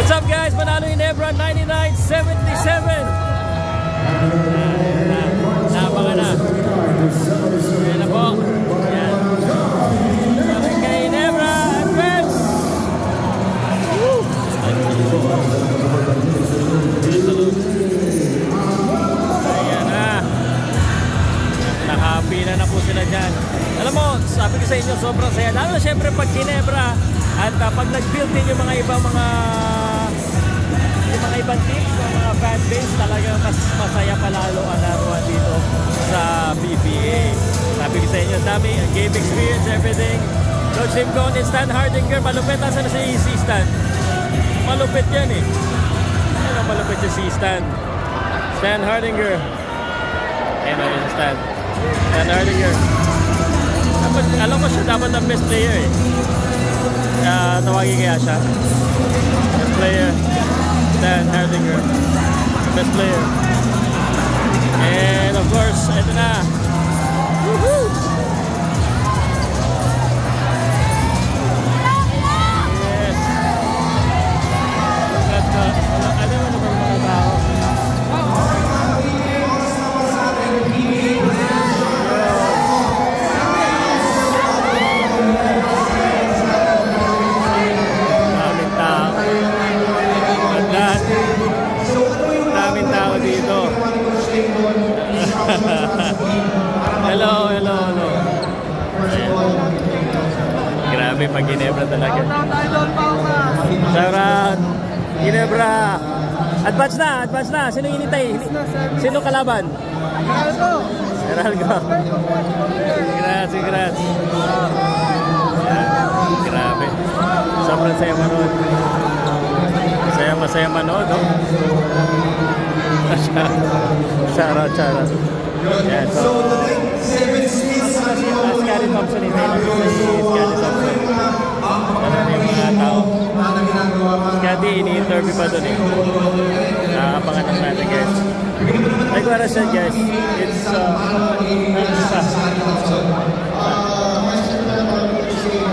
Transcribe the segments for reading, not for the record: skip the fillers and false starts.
What's up guys? Manalo Ginebra 99-77. Nabangan na. Ayan na po. Ayan. Kay Ginebra advance. Ayan na. Nakapila na po sila dyan. Alam mo, sabi ko sa inyo, sobrang saya. Lalo na syempre pag Ginebra at pag nag-build din yung mga ibang teams, mga fanbase, talaga mas masaya palalo ang laruan dito sa PBA. Sabi ko sa inyo, dami, game experience, everything. Coach Tim Cone and Stan Hardinger, malupit. Asan na si Stan? Malupit yan eh. Ano malupit si Stan? Stan Hardinger. Ayun na si Stan. Stan Hardinger. Alam ko siya dapat ang best player eh. Tawagin kaya siya. Best player. Stan Hardinger. Best player. And of course, ito na. Woohoo! Yes. Ano mo naman mga tao? Hello. Grabe pag Ginebra talaga. Shout out Ginebra. Advance na. Sino hinintay? Sino kalaban? Heraldo. Congrats. Grabe. Sobrang saya manood. Masaya manood, oh. Shout out. Yeah, so Scottie Thompson si Scottie Thompson. Ano na yung mga tao? Scottie, ini-interview pa doon eh. Nakakapangan lang natin guys. Like what I said guys, it's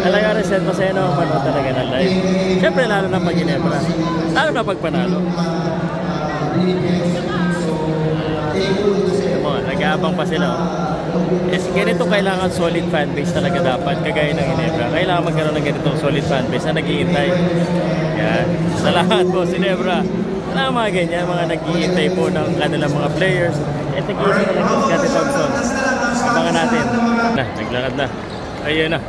like what I said, masaya na mapanood talaga ng live. Siyempre lalo na pag Ginebra. Lalo na pag panalo. Nag-aabang pa sila. Ganito kailangan solid fanbase talaga dapat. Kagaya ng Ginebra. Kailangan magkaroon ng ganitong solid fanbase na nag-iintay. Yan. Sa lahat po, Ginebra. Wala mga ganyan, mga nag-iintay po ng kanilang mga players. At nag-iisa na lang si Scottie Thompson. Abangan natin. Naglakad na. Ayan na.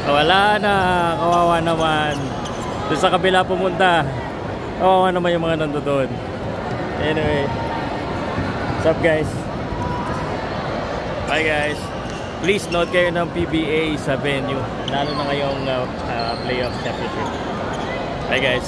Wala na. Kawawa naman. Doon sa kabila pumunta. Kawawa naman yung mga nandoon. Anyway, what's up guys? Bye guys. Please note kayo ng PBA sa venue, lalo na ngayong playoff championship. Bye guys.